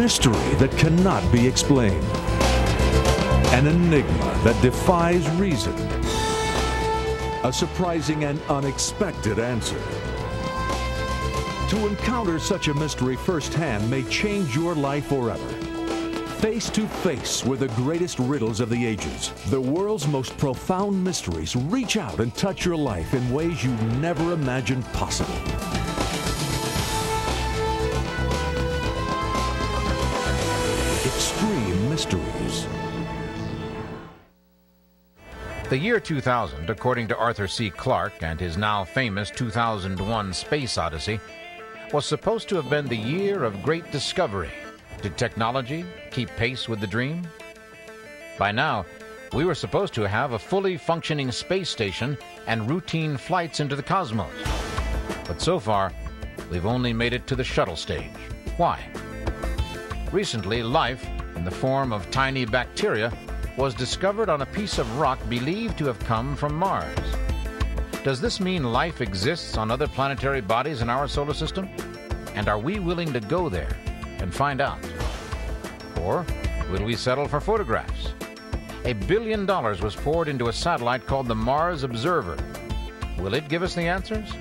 mystery that cannot be explained. An enigma that defies reason. A surprising and unexpected answer. To encounter such a mystery firsthand may change your life forever. Face to face with the greatest riddles of the ages, the world's most profound mysteries reach out and touch your life in ways you never imagined possible. Extreme Mysteries. The year 2000, according to Arthur C. Clarke and his now famous 2001 Space Odyssey, was supposed to have been the year of great discovery. Did technology keep pace with the dream? By now, we were supposed to have a fully functioning space station and routine flights into the cosmos. But so far, we've only made it to the shuttle stage. Why? Recently, life, in the form of tiny bacteria, was discovered on a piece of rock believed to have come from Mars. Does this mean life exists on other planetary bodies in our solar system? And are we willing to go there and find out? Or will we settle for photographs? $1 billion was poured into a satellite called the Mars Observer. Will it give us the answers?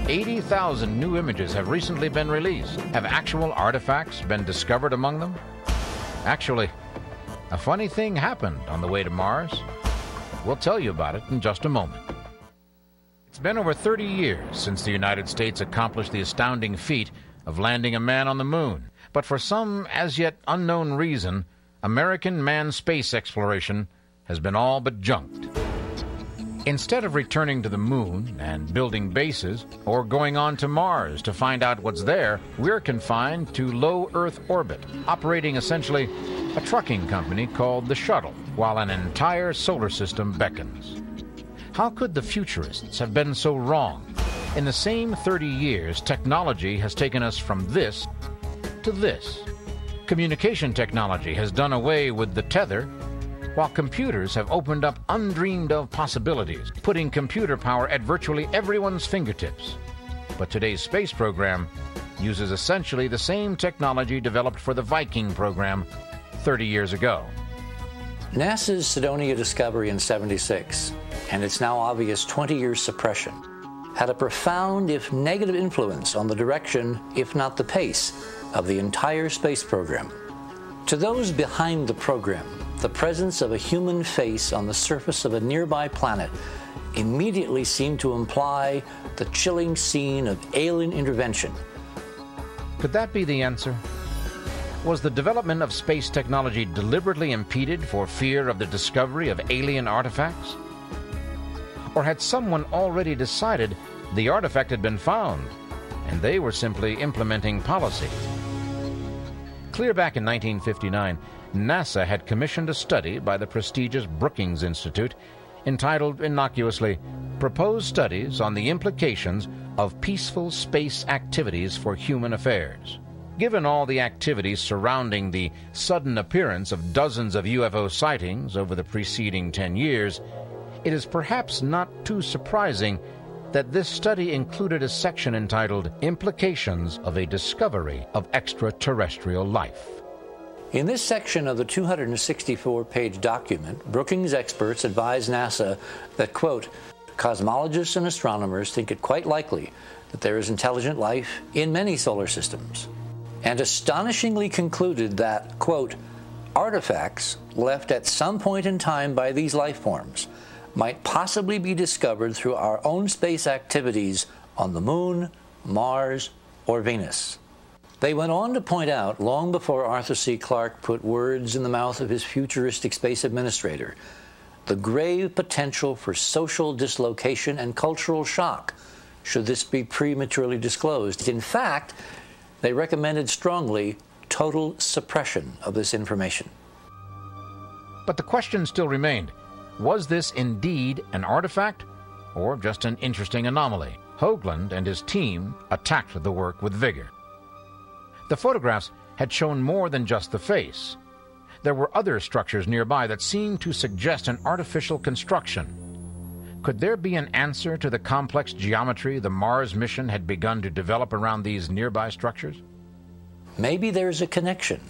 80,000 new images have recently been released. Have actual artifacts been discovered among them? Actually, a funny thing happened on the way to Mars. We'll tell you about it in just a moment. It's been over 30 years since the United States accomplished the astounding feat of landing a man on the moon. But for some as yet unknown reason, American manned space exploration has been all but junked. Instead of returning to the moon and building bases or going on to Mars to find out what's there, we're confined to low Earth orbit, operating essentially a trucking company called the Shuttle, while an entire solar system beckons. How could the futurists have been so wrong? In the same 30 years, technology has taken us from this to this. Communication technology has done away with the tether, while computers have opened up undreamed-of possibilities, putting computer power at virtually everyone's fingertips. But today's space program uses essentially the same technology developed for the Viking program 30 years ago. NASA's Cydonia discovery in '76, and its now obvious 20-year suppression, had a profound, if negative, influence on the direction, if not the pace, of the entire space program. To those behind the program, the presence of a human face on the surface of a nearby planet immediately seemed to imply the chilling scene of alien intervention. Could that be the answer? Was the development of space technology deliberately impeded for fear of the discovery of alien artifacts? Or had someone already decided the artifact had been found, and they were simply implementing policy? Clear back in 1959, NASA had commissioned a study by the prestigious Brookings Institute entitled innocuously, Proposed Studies on the Implications of Peaceful Space Activities for Human Affairs. Given all the activities surrounding the sudden appearance of dozens of UFO sightings over the preceding 10 years, it is perhaps not too surprising that this study included a section entitled Implications of a Discovery of Extraterrestrial Life. In this section of the 264-page document, Brookings experts advise NASA that, quote, cosmologists and astronomers think it quite likely that there is intelligent life in many solar systems, and astonishingly concluded that, quote, artifacts left at some point in time by these life forms might possibly be discovered through our own space activities on the Moon, Mars, or Venus. They went on to point out, long before Arthur C. Clarke put words in the mouth of his futuristic space administrator, the grave potential for social dislocation and cultural shock should this be prematurely disclosed. In fact, they recommended strongly total suppression of this information. But the question still remained, was this indeed an artifact or just an interesting anomaly? Hoagland and his team attacked the work with vigor. The photographs had shown more than just the face. There were other structures nearby that seemed to suggest an artificial construction. Could there be an answer to the complex geometry the Mars mission had begun to develop around these nearby structures? maybe there's a connection.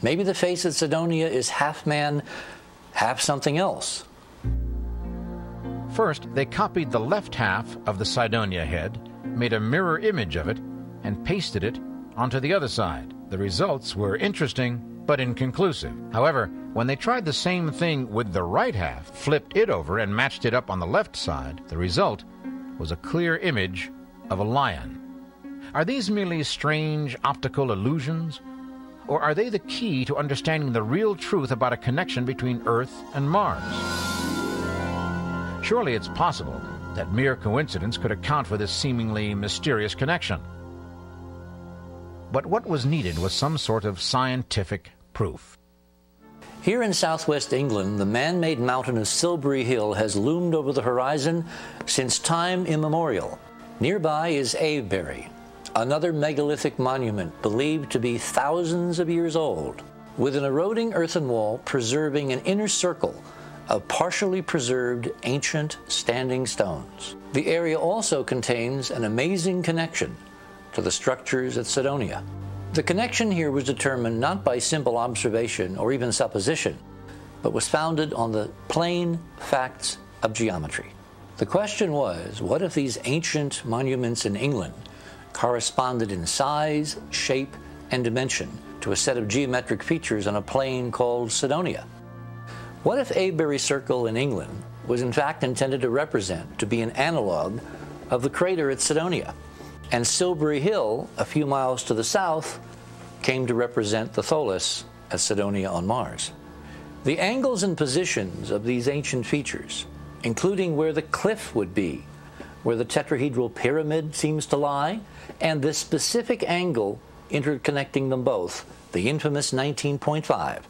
Maybe the face at Cydonia is half man, half something else. First, they copied the left half of the Cydonia head, made a mirror image of it, and pasted it onto the other side. The results were interesting, but inconclusive. However, when they tried the same thing with the right half, flipped it over and matched it up on the left side, the result was a clear image of a lion. Are these merely strange optical illusions? Or are they the key to understanding the real truth about a connection between Earth and Mars? Surely it's possible that mere coincidence could account for this seemingly mysterious connection. But what was needed was some sort of scientific proof. Here in southwest England, the man-made mountain of Silbury Hill has loomed over the horizon since time immemorial. Nearby is Avebury, another megalithic monument believed to be thousands of years old, with an eroding earthen wall preserving an inner circle of partially preserved ancient standing stones. The area also contains an amazing connection to the structures at Cydonia. The connection here was determined not by simple observation or even supposition, but was founded on the plain facts of geometry. The question was, what if these ancient monuments in England corresponded in size, shape, and dimension to a set of geometric features on a plane called Cydonia? What if Avebury Circle in England was in fact intended to be an analog of the crater at Cydonia, and Silbury Hill, a few miles to the south, came to represent the Tholus at Cydonia on Mars? The angles and positions of these ancient features, including where the cliff would be, where the tetrahedral pyramid seems to lie, and this specific angle interconnecting them both, the infamous 19.5,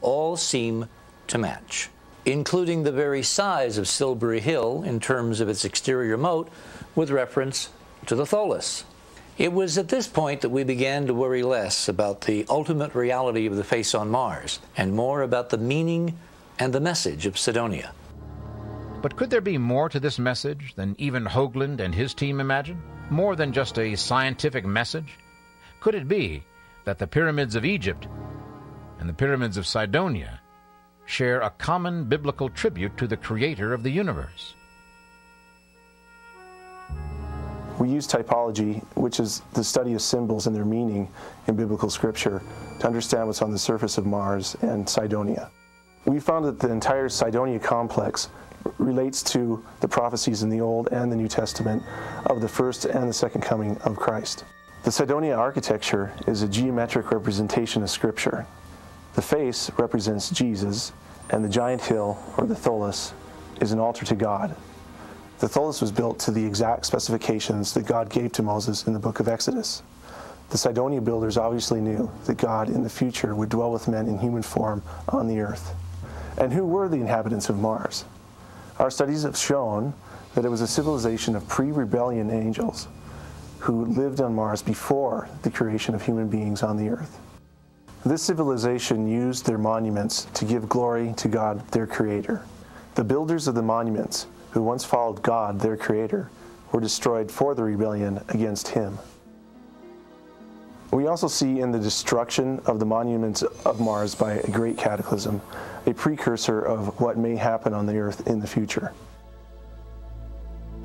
all seem to match, including the very size of Silbury Hill in terms of its exterior moat with reference to the Tholus. It was at this point that we began to worry less about the ultimate reality of the face on Mars and more about the meaning and the message of Cydonia. But could there be more to this message than even Hoagland and his team imagined? More than just a scientific message? Could it be that the pyramids of Egypt and the pyramids of Cydonia share a common biblical tribute to the creator of the universe? We use typology, which is the study of symbols and their meaning in biblical scripture, to understand what's on the surface of Mars and Cydonia. We found that the entire Cydonia complex relates to the prophecies in the Old and the New Testament of the first and the second coming of Christ. The Cydonia architecture is a geometric representation of Scripture. The face represents Jesus, and the giant hill, or the Tholus, is an altar to God. The Tholus was built to the exact specifications that God gave to Moses in the book of Exodus. The Cydonia builders obviously knew that God in the future would dwell with men in human form on the earth. And who were the inhabitants of Mars? Our studies have shown that it was a civilization of pre-rebellion angels who lived on Mars before the creation of human beings on the earth. This civilization used their monuments to give glory to God, their creator. The builders of the monuments, who once followed God, their creator, were destroyed for the rebellion against him. We also see in the destruction of the monuments of Mars by a great cataclysm, a precursor of what may happen on the earth in the future.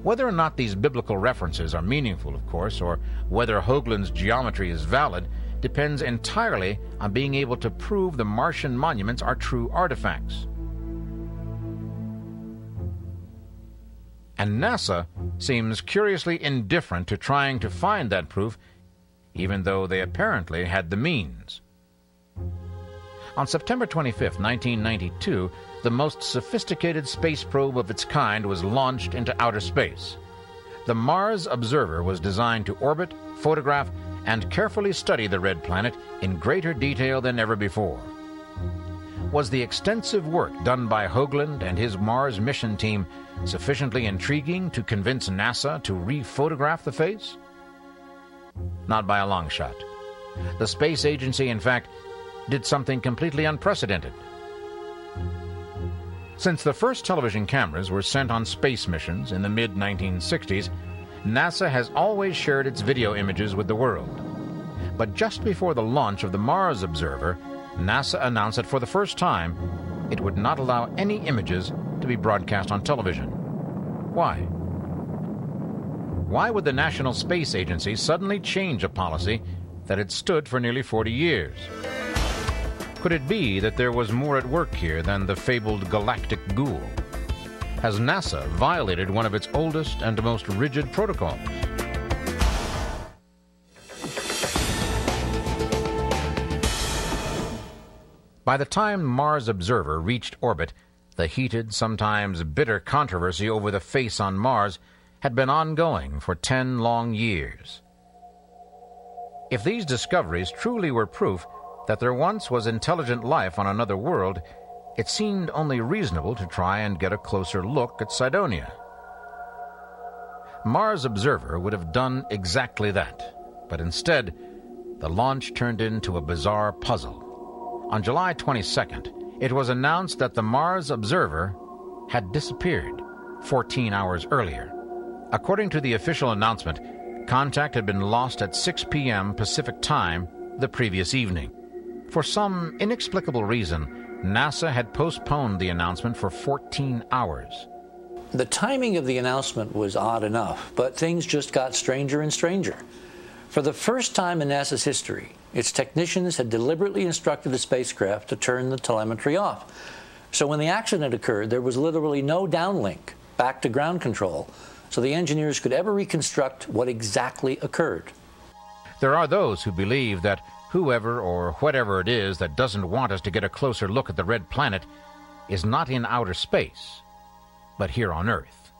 Whether or not these biblical references are meaningful, of course, or whether Hoagland's geometry is valid, depends entirely on being able to prove the Martian monuments are true artifacts. And NASA seems curiously indifferent to trying to find that proof, even though they apparently had the means. On September 25, 1992, the most sophisticated space probe of its kind was launched into outer space. The Mars Observer was designed to orbit, photograph, and carefully study the red planet in greater detail than ever before. Was the extensive work done by Hoagland and his Mars mission team sufficiently intriguing to convince NASA to re-photograph the face? Not by a long shot. The space agency, in fact, did something completely unprecedented. Since the first television cameras were sent on space missions in the mid-1960s, NASA has always shared its video images with the world. But just before the launch of the Mars Observer, NASA announced that for the first time, it would not allow any images to be broadcast on television. Why? Why would the National Space Agency suddenly change a policy that had stood for nearly 40 years? Could it be that there was more at work here than the fabled galactic ghoul? Has NASA violated one of its oldest and most rigid protocols? By the time Mars Observer reached orbit, the heated, sometimes bitter controversy over the face on Mars had been ongoing for 10 long years. If these discoveries truly were proof that there once was intelligent life on another world, it seemed only reasonable to try and get a closer look at Cydonia. Mars Observer would have done exactly that, but instead, the launch turned into a bizarre puzzle. On July 22nd, it was announced that the Mars Observer had disappeared 14 hours earlier. According to the official announcement, contact had been lost at 6 p.m. Pacific time the previous evening. For some inexplicable reason, NASA had postponed the announcement for 14 hours. The timing of the announcement was odd enough, but things just got stranger and stranger. For the first time in NASA's history, its technicians had deliberately instructed the spacecraft to turn the telemetry off. So when the accident occurred, there was literally no downlink back to ground control, so the engineers could ever reconstruct what exactly occurred. There are those who believe that whoever or whatever it is that doesn't want us to get a closer look at the red planet is not in outer space, but here on Earth.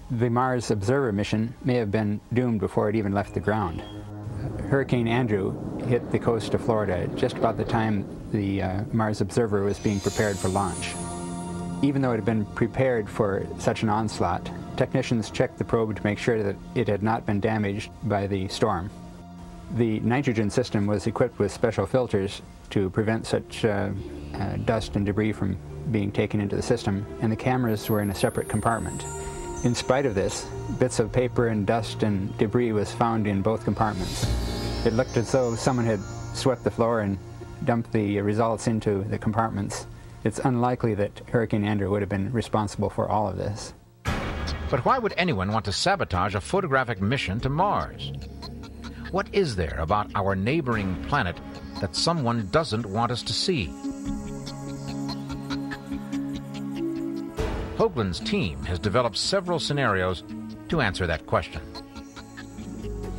The Mars Observer mission may have been doomed before it even left the ground. Hurricane Andrew hit the coast of Florida just about the time the Mars Observer was being prepared for launch. Even though it had been prepared for such an onslaught, technicians checked the probe to make sure that it had not been damaged by the storm. The nitrogen system was equipped with special filters to prevent such dust and debris from being taken into the system, and the cameras were in a separate compartment. In spite of this, bits of paper and dust and debris was found in both compartments. It looked as though someone had swept the floor and dumped the results into the compartments. It's unlikely that Hurricane Andrew would have been responsible for all of this. But why would anyone want to sabotage a photographic mission to Mars? What is there about our neighboring planet that someone doesn't want us to see? Hoagland's team has developed several scenarios to answer that question.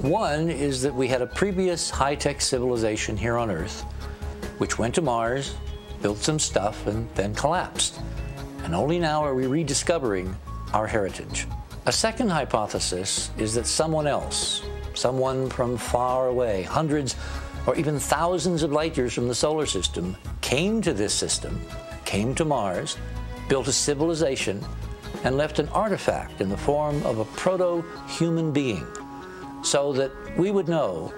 One is that we had a previous high-tech civilization here on Earth, which went to Mars, built some stuff, and then collapsed. And only now are we rediscovering our heritage. A second hypothesis is that someone else, someone from far away, hundreds or even thousands of light years from the solar system, came to this system, came to Mars, built a civilization, and left an artifact in the form of a proto-human being, so that we would know,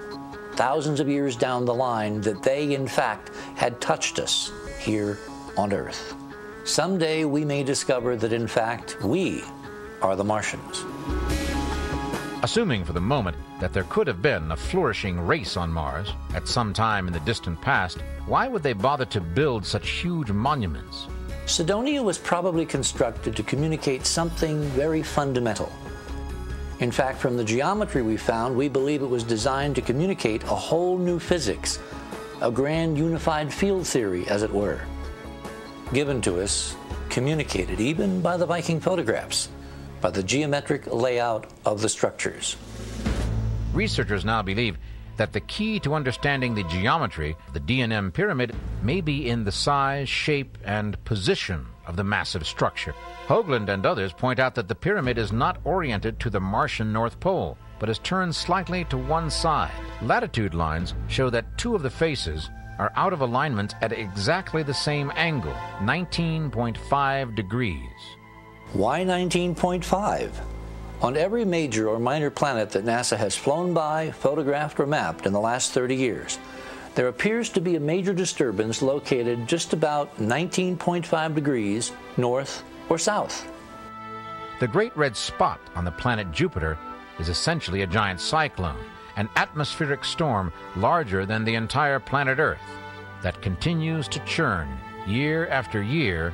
thousands of years down the line, that they, in fact, had touched us here on Earth. Someday we may discover that, in fact, we are the Martians. Assuming for the moment that there could have been a flourishing race on Mars at some time in the distant past, why would they bother to build such huge monuments? Cydonia was probably constructed to communicate something very fundamental. In fact, from the geometry we found, we believe it was designed to communicate a whole new physics, a grand unified field theory, as it were, given to us, communicated even by the Viking photographs, by the geometric layout of the structures. Researchers now believe that the key to understanding the geometry of the D&M pyramid may be in the size, shape, and position of the massive structure. Hoagland and others point out that the pyramid is not oriented to the Martian North Pole, but is turned slightly to one side. Latitude lines show that two of the faces are out of alignment at exactly the same angle, 19.5 degrees. Why 19.5? On every major or minor planet that NASA has flown by, photographed, or mapped in the last 30 years, there appears to be a major disturbance located just about 19.5 degrees north or south. The Great Red Spot on the planet Jupiter is essentially a giant cyclone, an atmospheric storm larger than the entire planet Earth that continues to churn year after year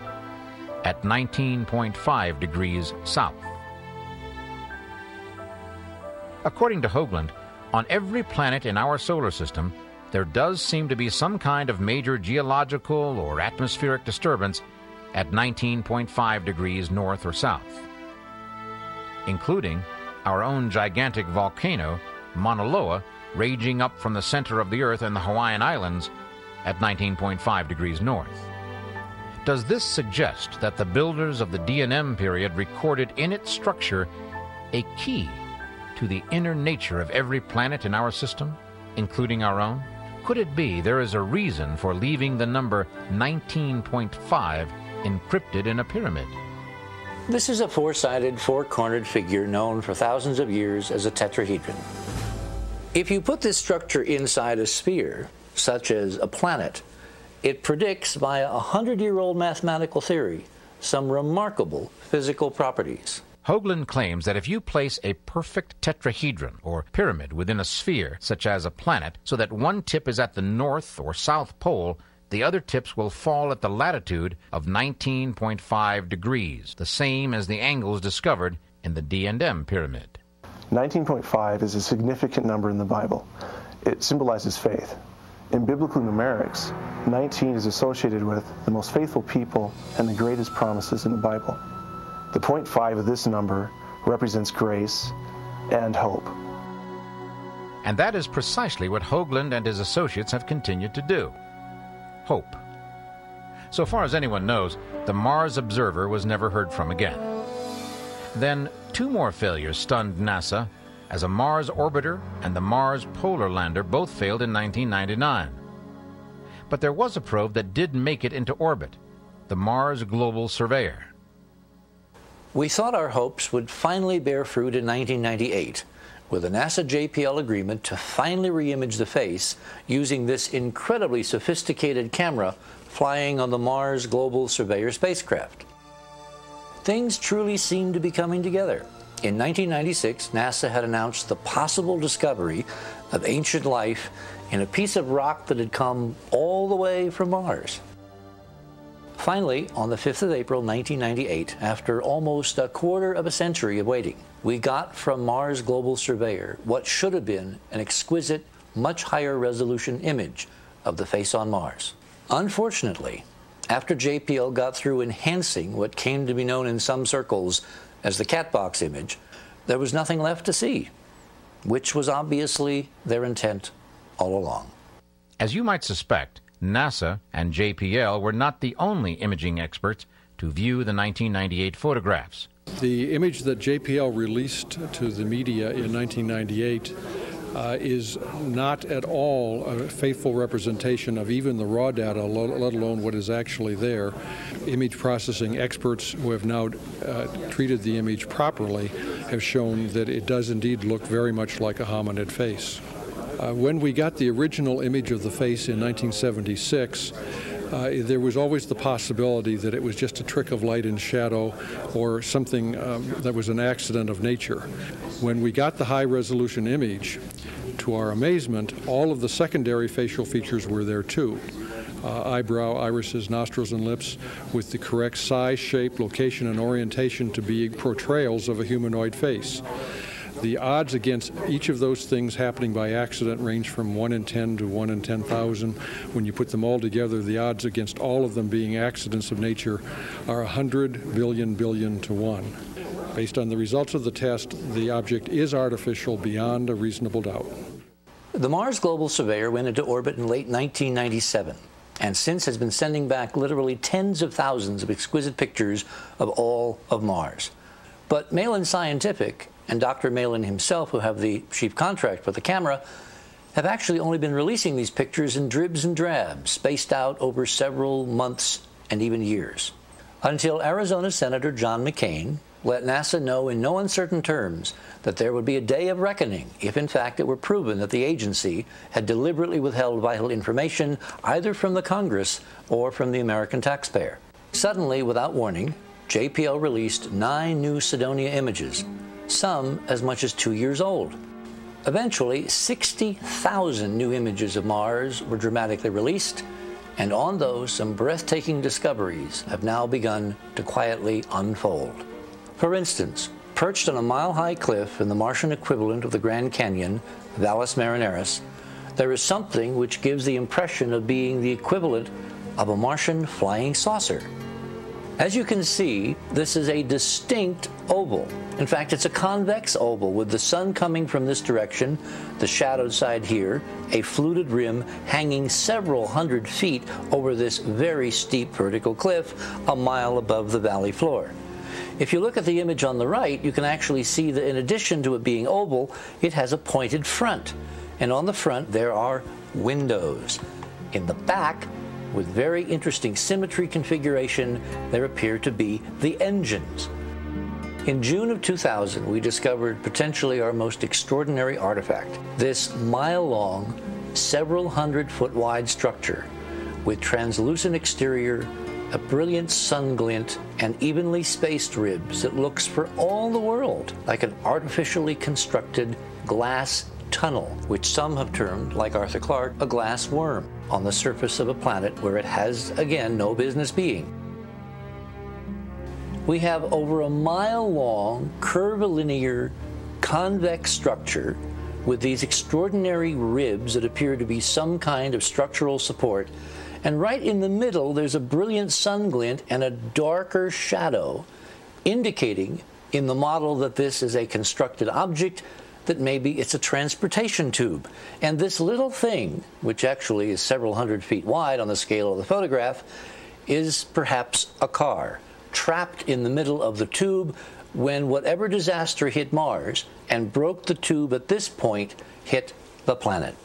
at 19.5 degrees south. According to Hoagland, on every planet in our solar system, there does seem to be some kind of major geological or atmospheric disturbance at 19.5 degrees north or south, including our own gigantic volcano, Mauna Loa, raging up from the center of the Earth in the Hawaiian Islands at 19.5 degrees north. Does this suggest that the builders of the D&M period recorded in its structure a key to the inner nature of every planet in our system, including our own? Could it be there is a reason for leaving the number 19.5 encrypted in a pyramid? This is a four-sided, four-cornered figure known for thousands of years as a tetrahedron. If you put this structure inside a sphere, such as a planet, it predicts via a 100-year-old mathematical theory some remarkable physical properties. Hoagland claims that if you place a perfect tetrahedron or pyramid within a sphere, such as a planet, so that one tip is at the north or south pole, the other tips will fall at the latitude of 19.5 degrees, the same as the angles discovered in the D&M pyramid. 19.5 is a significant number in the Bible. It symbolizes faith. In biblical numerics, 19 is associated with the most faithful people and the greatest promises in the Bible. The 0.5 of this number represents grace and hope. And that is precisely what Hoagland and his associates have continued to do. Hope. So far as anyone knows, the Mars observer was never heard from again. Then, two more failures stunned NASA, as a Mars orbiter and the Mars polar lander both failed in 1999. But there was a probe that did make it into orbit, the Mars Global Surveyor. We thought our hopes would finally bear fruit in 1998 with a NASA JPL agreement to finally reimage the face using this incredibly sophisticated camera flying on the Mars Global Surveyor spacecraft. Things truly seemed to be coming together. In 1996, NASA had announced the possible discovery of ancient life in a piece of rock that had come all the way from Mars. Finally, on the 5th of April, 1998, after almost a quarter of a century of waiting, we got from Mars Global Surveyor what should have been an exquisite, much higher resolution image of the face on Mars. Unfortunately, after JPL got through enhancing what came to be known in some circles as the cat box image, there was nothing left to see, which was obviously their intent all along. As you might suspect, NASA and JPL were not the only imaging experts to view the 1998 photographs. The image that JPL released to the media in 1998 is not at all a faithful representation of even the raw data, let alone what is actually there. Image processing experts who have now treated the image properly have shown that it does indeed look very much like a hominid face. When we got the original image of the face in 1976, there was always the possibility that it was just a trick of light and shadow or something that was an accident of nature. When we got the high-resolution image, to our amazement, all of the secondary facial features were there too. Eyebrow, irises, nostrils, and lips with the correct size, shape, location, and orientation to be portrayals of a humanoid face. The odds against each of those things happening by accident range from 1 in 10 to 1 in 10,000. When you put them all together, the odds against all of them being accidents of nature are 100 billion to 1. Based on the results of the test, the object is artificial beyond a reasonable doubt. The Mars Global Surveyor went into orbit in late 1997, and since has been sending back literally tens of thousands of exquisite pictures of all of Mars. But Malin Scientific and Dr. Malin himself, who have the chief contract for the camera, have actually only been releasing these pictures in dribs and drabs, spaced out over several months and even years. Until Arizona Senator John McCain let NASA know in no uncertain terms that there would be a day of reckoning if in fact it were proven that the agency had deliberately withheld vital information either from the Congress or from the American taxpayer. Suddenly, without warning, JPL released 9 new Cydonia images, some as much as 2 years old. Eventually, 60,000 new images of Mars were dramatically released, and on those, some breathtaking discoveries have now begun to quietly unfold. For instance, perched on a mile-high cliff in the Martian equivalent of the Grand Canyon, Valles Marineris, there is something which gives the impression of being the equivalent of a Martian flying saucer. As you can see, this is a distinct oval. In fact, it's a convex oval with the sun coming from this direction, the shadowed side here, a fluted rim hanging several hundred feet over this very steep vertical cliff a mile above the valley floor. If you look at the image on the right, you can actually see that in addition to it being oval, it has a pointed front. And on the front, there are windows. In the back, with very interesting symmetry configuration, there appear to be the engines. In June of 2000, we discovered potentially our most extraordinary artifact, this mile-long, several hundred-foot-wide structure with translucent exterior, a brilliant sun glint, and evenly spaced ribs that looks for all the world like an artificially constructed glass tunnel, which some have termed, like Arthur Clarke, a glass worm on the surface of a planet where it has, again, no business being. We have over a mile-long, curvilinear, convex structure with these extraordinary ribs that appear to be some kind of structural support, and right in the middle there's a brilliant sun glint and a darker shadow, indicating in the model that this is a constructed object, that maybe it's a transportation tube. And this little thing, which actually is several hundred feet wide on the scale of the photograph, is perhaps a car, trapped in the middle of the tube when whatever disaster hit Mars and broke the tube at this point hit the planet.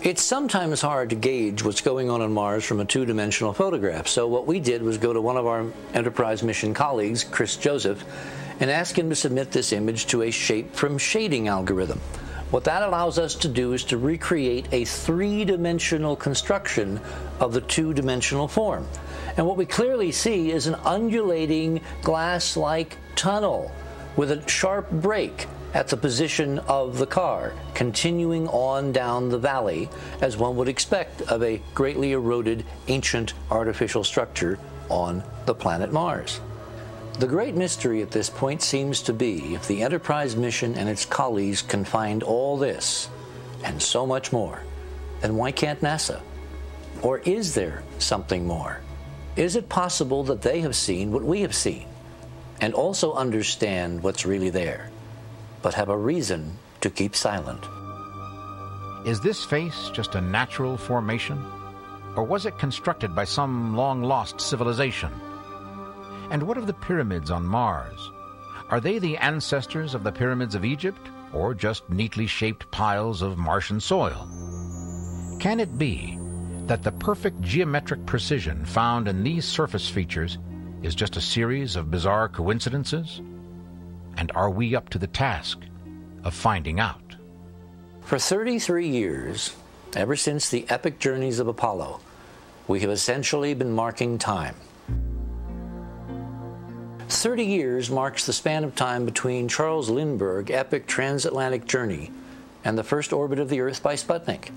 It's sometimes hard to gauge what's going on Mars from a two-dimensional photograph, so what we did was go to one of our Enterprise mission colleagues, Chris Joseph, and ask him to submit this image to a shape from shading algorithm. What that allows us to do is to recreate a three-dimensional construction of the two-dimensional form. And what we clearly see is an undulating glass-like tunnel with a sharp break at the position of the car, continuing on down the valley, as one would expect of a greatly eroded ancient artificial structure on the planet Mars. The great mystery at this point seems to be if the Enterprise mission and its colleagues can find all this and so much more, then why can't NASA? Or is there something more? Is it possible that they have seen what we have seen and also understand what's really there, but have a reason to keep silent? Is this face just a natural formation? Or was it constructed by some long-lost civilization? And what of the pyramids on Mars? Are they the ancestors of the pyramids of Egypt, or just neatly shaped piles of Martian soil? Can it be that the perfect geometric precision found in these surface features is just a series of bizarre coincidences? And are we up to the task of finding out? For 33 years, ever since the epic journeys of Apollo, we have essentially been marking time. 30 years marks the span of time between Charles Lindbergh's epic transatlantic journey and the first orbit of the Earth by Sputnik.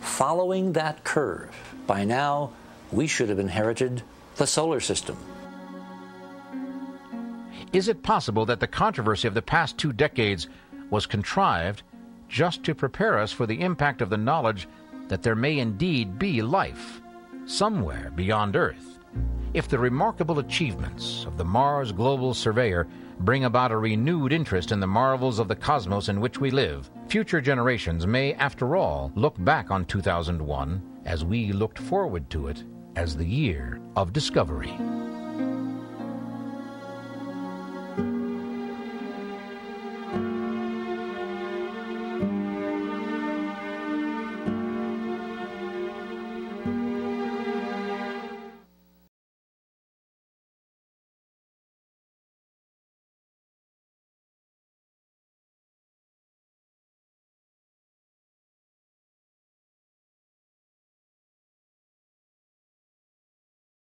Following that curve, by now, we should have inherited the solar system. Is it possible that the controversy of the past 2 decades was contrived just to prepare us for the impact of the knowledge that there may indeed be life somewhere beyond Earth? If the remarkable achievements of the Mars Global Surveyor bring about a renewed interest in the marvels of the cosmos in which we live, future generations may, after all, look back on 2001 as we looked forward to it as the year of discovery.